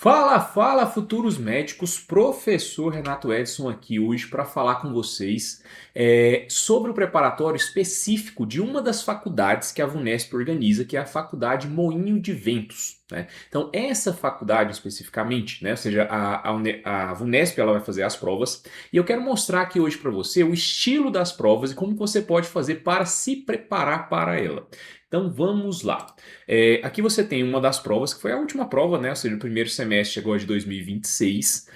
Fala, fala, futuros médicos! Professor Renato Edson aqui hoje para falar com vocês sobre o preparatório específico de uma das faculdades que a VUNESP organiza, que é a Faculdade Moinho de Ventos, né? Então, essa faculdade especificamente, né, ou seja, a VUNESP ela vai fazer as provas e eu quero mostrar aqui hoje para você o estilo das provas e como você pode fazer para se preparar para ela. Então, vamos lá. Aqui você tem uma das provas, que foi a última prova, né? Ou seja, o primeiro semestre agora de 2026.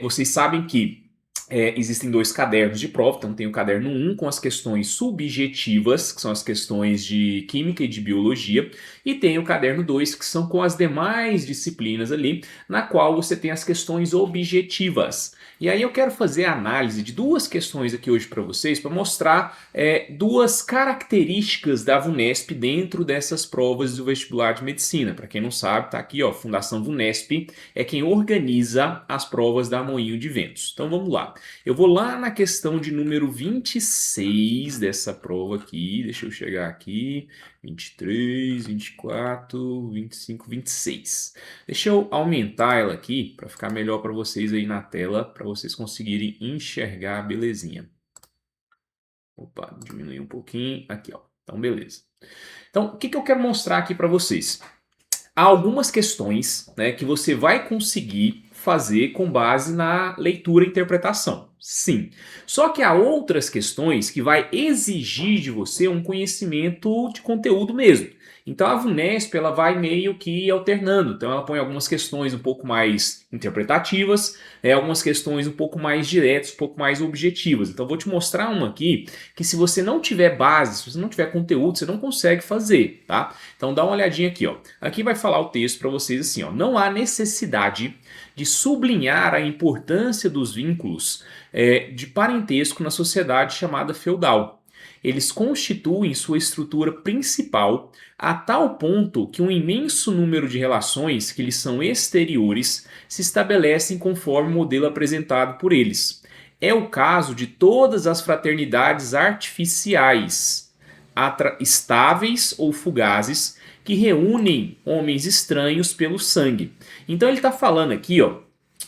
Vocês sabem que existem dois cadernos de prova, então tem o caderno 1 com as questões subjetivas, que são as questões de Química e de Biologia, e tem o caderno 2, que são com as demais disciplinas ali, na qual você tem as questões objetivas. E aí eu quero fazer a análise de duas questões aqui hoje para vocês, para mostrar duas características da VUNESP dentro dessas provas do vestibular de medicina. Para quem não sabe, tá aqui, ó, Fundação VUNESP é quem organiza as provas da Moinho de Ventos. Então vamos lá. Eu vou lá na questão de número 26 dessa prova aqui, deixa eu chegar aqui, 23, 24, 25, 26. Deixa eu aumentar ela aqui para ficar melhor para vocês aí na tela, para vocês conseguirem enxergar a belezinha. Opa, diminuir um pouquinho, aqui ó, então beleza. Então, o que eu quero mostrar aqui para vocês? Há algumas questões, né, que você vai conseguir fazer com base na leitura e interpretação. Sim. Só que há outras questões que vai exigir de você um conhecimento de conteúdo mesmo. Então a VUNESP ela vai meio que alternando. Então ela põe algumas questões um pouco mais interpretativas, algumas questões um pouco mais diretas, um pouco mais objetivas. Então eu vou te mostrar uma aqui que se você não tiver base, se você não tiver conteúdo, você não consegue fazer, tá? Então dá uma olhadinha aqui, ó. Aqui vai falar o texto para vocês assim, ó. Não há necessidade de sublinhar a importância dos vínculos de parentesco na sociedade chamada feudal. Eles constituem sua estrutura principal a tal ponto que um imenso número de relações que lhes são exteriores se estabelecem conforme o modelo apresentado por eles. É o caso de todas as fraternidades artificiais, estáveis ou fugazes, que reúnem homens estranhos pelo sangue. Então ele está falando aqui, ó,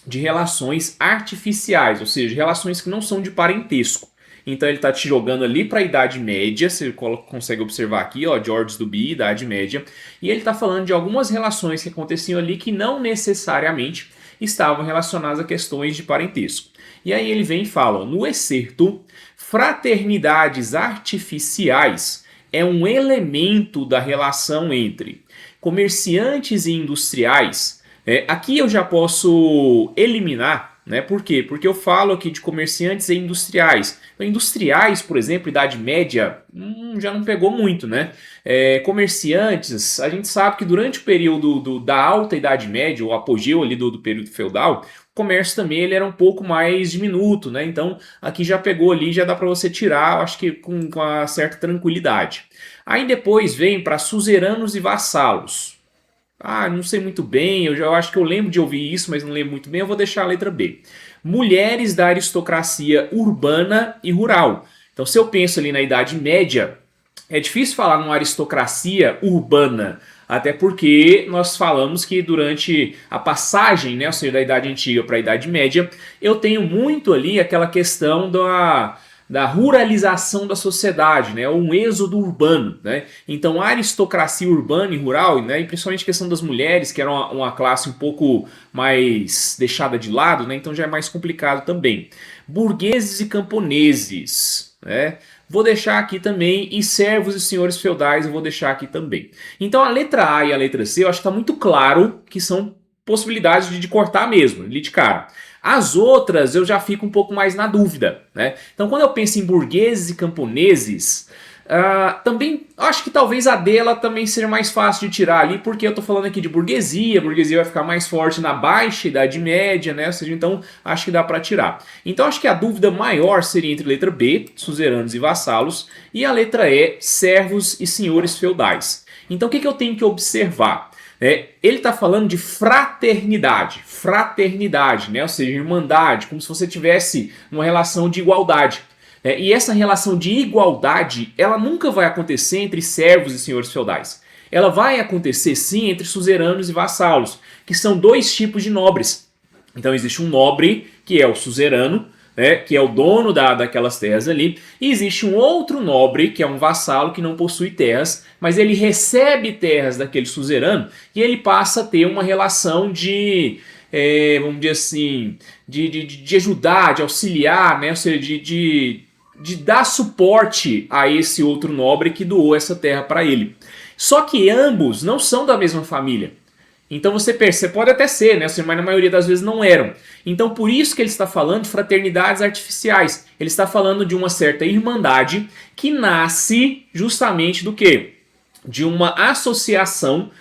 de relações artificiais, ou seja, relações que não são de parentesco. Então ele está te jogando ali para a Idade Média, você consegue observar aqui, ó, George Duby, Idade Média, e ele está falando de algumas relações que aconteciam ali que não necessariamente estavam relacionadas a questões de parentesco. E aí ele vem e fala, ó, no excerto, fraternidades artificiais é um elemento da relação entre comerciantes e industriais. Aqui eu já posso eliminar, né? Por quê? Porque eu falo aqui de comerciantes e industriais. Então, industriais, por exemplo, Idade Média, já não pegou muito, né? Comerciantes, a gente sabe que durante o período da Alta Idade Média, o apogeu ali do período feudal, o comércio também ele era um pouco mais diminuto, né? Então aqui já pegou ali, já dá para você tirar, acho que com uma certa tranquilidade. Aí depois vem para suzeranos e vassalos. Não sei muito bem, eu acho que eu lembro de ouvir isso, mas não lembro muito bem, eu vou deixar a letra B. Mulheres da aristocracia urbana e rural. Então, se eu penso ali na Idade Média, é difícil falar numa aristocracia urbana, até porque nós falamos que durante a passagem, né, ou seja, da Idade Antiga para a Idade Média, eu tenho muito ali aquela questão da ruralização da sociedade, né? Um êxodo urbano, né? Então a aristocracia urbana e rural, né? E principalmente a questão das mulheres, que era uma classe um pouco mais deixada de lado, né? Então já é mais complicado também. Burgueses e camponeses, né? Vou deixar aqui também, e servos e senhores feudais eu vou deixar aqui também. Então a letra A e a letra C eu acho que está muito claro que são possibilidades de cortar mesmo, ali de cara. As outras eu já fico um pouco mais na dúvida, né? Então quando eu penso em burgueses e camponeses, também acho que talvez a D ela também seja mais fácil de tirar ali, porque eu tô falando aqui de burguesia, a burguesia vai ficar mais forte na baixa Idade Média, né? Ou seja, então acho que dá para tirar. Então acho que a dúvida maior seria entre a letra B, suzeranos e vassalos, e a letra E, servos e senhores feudais. Então o que eu tenho que observar? Ele está falando de fraternidade, né? Ou seja, irmandade, como se você tivesse uma relação de igualdade. E essa relação de igualdade, ela nunca vai acontecer entre servos e senhores feudais. ela vai acontecer sim entre suzeranos e vassalos, que são dois tipos de nobres. Então existe um nobre, que é o suzerano, né, que é o dono daquelas terras ali, e existe um outro nobre, que é um vassalo que não possui terras, mas ele recebe terras daquele suzerano e ele passa a ter uma relação de, vamos dizer assim, de ajudar, de auxiliar, né, ou seja, de dar suporte a esse outro nobre que doou essa terra para ele. Só que ambos não são da mesma família. Então você percebe, pode até ser, né? Mas na maioria das vezes não eram. Então por isso que ele está falando de fraternidades artificiais. Ele está falando de uma certa irmandade que nasce justamente do quê? De uma associação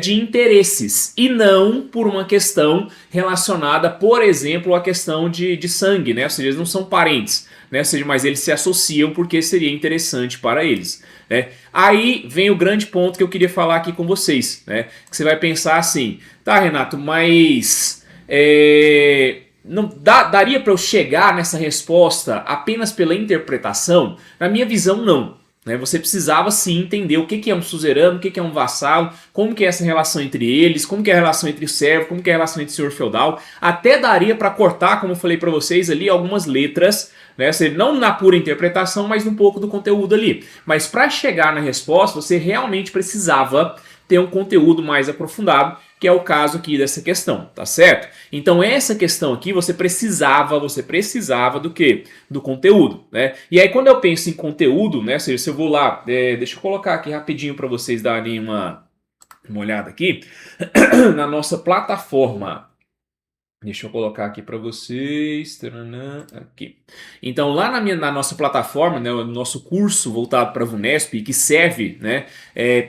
de interesses e não por uma questão relacionada, por exemplo, à questão de sangue, né? Ou seja, eles não são parentes, né? Ou seja, mas eles se associam porque seria interessante para eles. Né? Aí vem o grande ponto que eu queria falar aqui com vocês, né? Que você vai pensar assim, tá, Renato, mas não daria para eu chegar nessa resposta apenas pela interpretação? Na minha visão, não. Né? Você precisava sim entender o que é um suzerano, o que é um vassalo, como que é essa relação entre eles, como que é a relação entre o servo, como que é a relação entre o senhor feudal. Até daria para cortar, como eu falei para vocês ali, algumas letras, né? Não na pura interpretação, mas um pouco do conteúdo ali. Mas para chegar na resposta, você realmente precisava ter um conteúdo mais aprofundado, que é o caso aqui dessa questão, tá certo? Então essa questão aqui você precisava do quê? Do conteúdo, né? E aí quando eu penso em conteúdo, né? Se eu vou lá, deixa eu colocar aqui rapidinho para vocês darem uma olhada aqui na nossa plataforma. Deixa eu colocar aqui para vocês. Aqui. Então, lá na nossa plataforma, né, o nosso curso voltado para a VUNESP, que serve, né,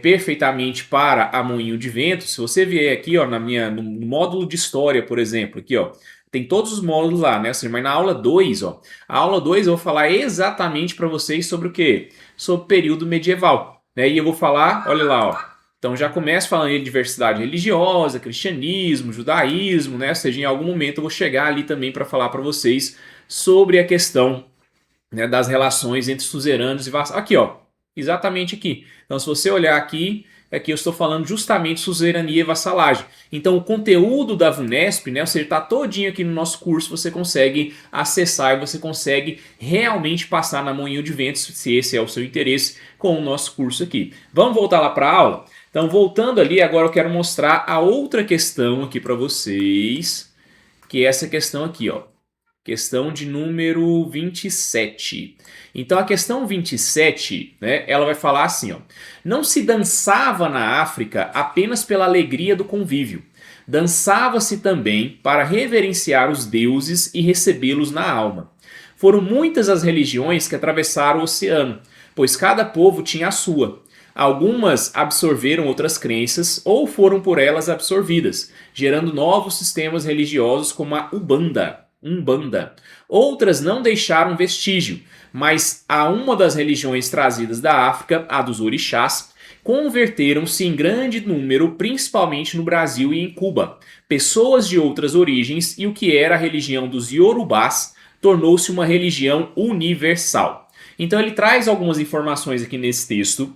perfeitamente para a Moinho de Vento, se você vier aqui ó, no módulo de História, por exemplo, aqui, ó, tem todos os módulos lá, né? Assim, mas na aula 2, ó, a aula 2 eu vou falar exatamente para vocês sobre o quê? Sobre o período medieval. Né? E eu vou falar, olha lá, ó. Então já começo falando de diversidade religiosa, cristianismo, judaísmo, né? Ou seja, em algum momento eu vou chegar ali também para falar para vocês sobre a questão, né, das relações entre suzeranos e vassalos. Aqui, ó, exatamente aqui. Então se você olhar aqui, aqui eu estou falando justamente suzerania e vassalagem. Então o conteúdo da VUNESP, né, ou seja, está todinho aqui no nosso curso, você consegue acessar e você consegue realmente passar na Moinho de Ventos, se esse é o seu interesse, com o nosso curso aqui. Vamos voltar lá para a aula? Então, voltando ali, agora eu quero mostrar a outra questão aqui para vocês, que é essa questão aqui, ó. Questão de número 27. Então, a questão 27, né, ela vai falar assim, ó. Não se dançava na África apenas pela alegria do convívio. Dançava-se também para reverenciar os deuses e recebê-los na alma. Foram muitas as religiões que atravessaram o oceano, pois cada povo tinha a sua. Algumas absorveram outras crenças ou foram por elas absorvidas, gerando novos sistemas religiosos como a Umbanda. Outras não deixaram vestígio, mas a uma das religiões trazidas da África, a dos orixás, converteram-se em grande número, principalmente no Brasil e em Cuba. Pessoas de outras origens e o que era a religião dos Yorubás tornou-se uma religião universal. Então ele traz algumas informações aqui nesse texto.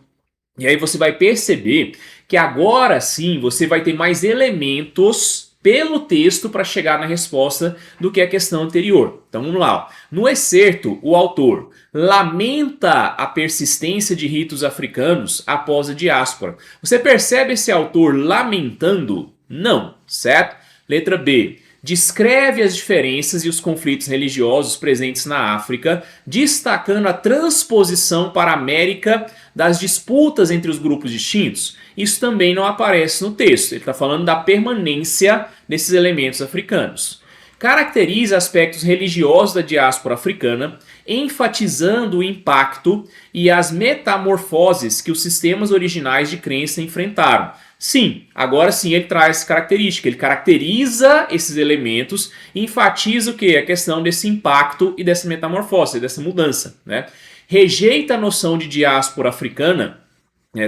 E aí você vai perceber que agora sim você vai ter mais elementos pelo texto para chegar na resposta do que a questão anterior. Então vamos lá. No excerto, o autor lamenta a persistência de ritos africanos após a diáspora. Você percebe esse autor lamentando? Não, certo? Letra B. Descreve as diferenças e os conflitos religiosos presentes na África, destacando a transposição para a América das disputas entre os grupos distintos. Isso também não aparece no texto, ele está falando da permanência desses elementos africanos. Caracteriza aspectos religiosos da diáspora africana, enfatizando o impacto e as metamorfoses que os sistemas originais de crença enfrentaram. Sim, agora sim ele traz característica, ele caracteriza esses elementos e enfatiza o que? A questão desse impacto e dessa metamorfose, dessa mudança. Né? Rejeita a noção de diáspora africana,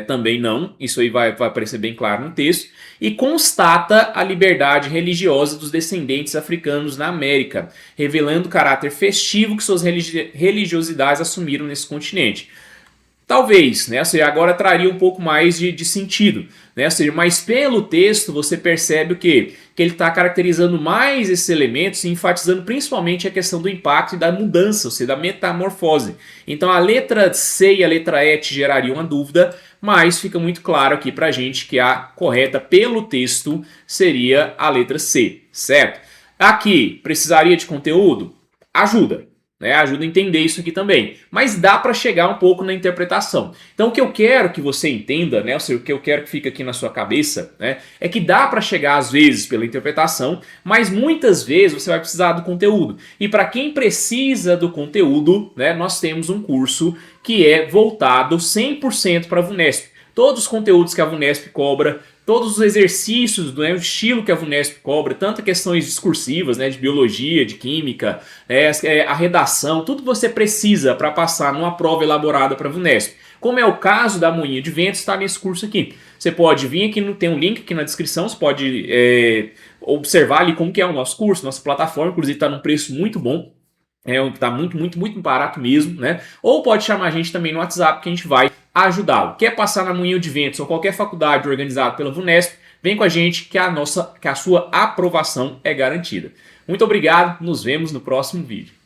também não, isso aí vai aparecer bem claro no texto, e constata a liberdade religiosa dos descendentes africanos na América, revelando o caráter festivo que suas religiosidades assumiram nesse continente. Talvez, né? Ou seja, agora traria um pouco mais de sentido, né? Ou seja, mas pelo texto você percebe o quê? Que ele está caracterizando mais esses elementos e enfatizando principalmente a questão do impacto e da mudança, ou seja, da metamorfose. Então a letra C e a letra E te gerariam uma dúvida, mas fica muito claro aqui pra gente que a correta pelo texto seria a letra C, certo? Aqui, precisaria de conteúdo? Ajuda. Né, ajuda a entender isso aqui também. Mas dá para chegar um pouco na interpretação. Então o que eu quero que você entenda, né, ou seja, o que eu quero que fique aqui na sua cabeça, né, é que dá para chegar às vezes pela interpretação, mas muitas vezes você vai precisar do conteúdo. E para quem precisa do conteúdo, né, nós temos um curso que é voltado 100% para a VUNESP. Todos os conteúdos que a VUNESP cobra, todos os exercícios, né, o estilo que a VUNESP cobra, tanto questões discursivas, né, de biologia, de química, a redação, tudo que você precisa para passar numa prova elaborada para a VUNESP. Como é o caso da Moinha de Ventos, está nesse curso aqui. Você pode vir aqui, tem um link aqui na descrição, você pode observar ali como que é o nosso curso, nossa plataforma, inclusive está num preço muito bom. Tá muito barato mesmo, né? Ou pode chamar a gente também no WhatsApp que a gente vai ajudá-lo. Quer passar na Moinho de Ventos ou qualquer faculdade organizada pela VUNESP, vem com a gente que a sua aprovação é garantida. Muito obrigado, nos vemos no próximo vídeo.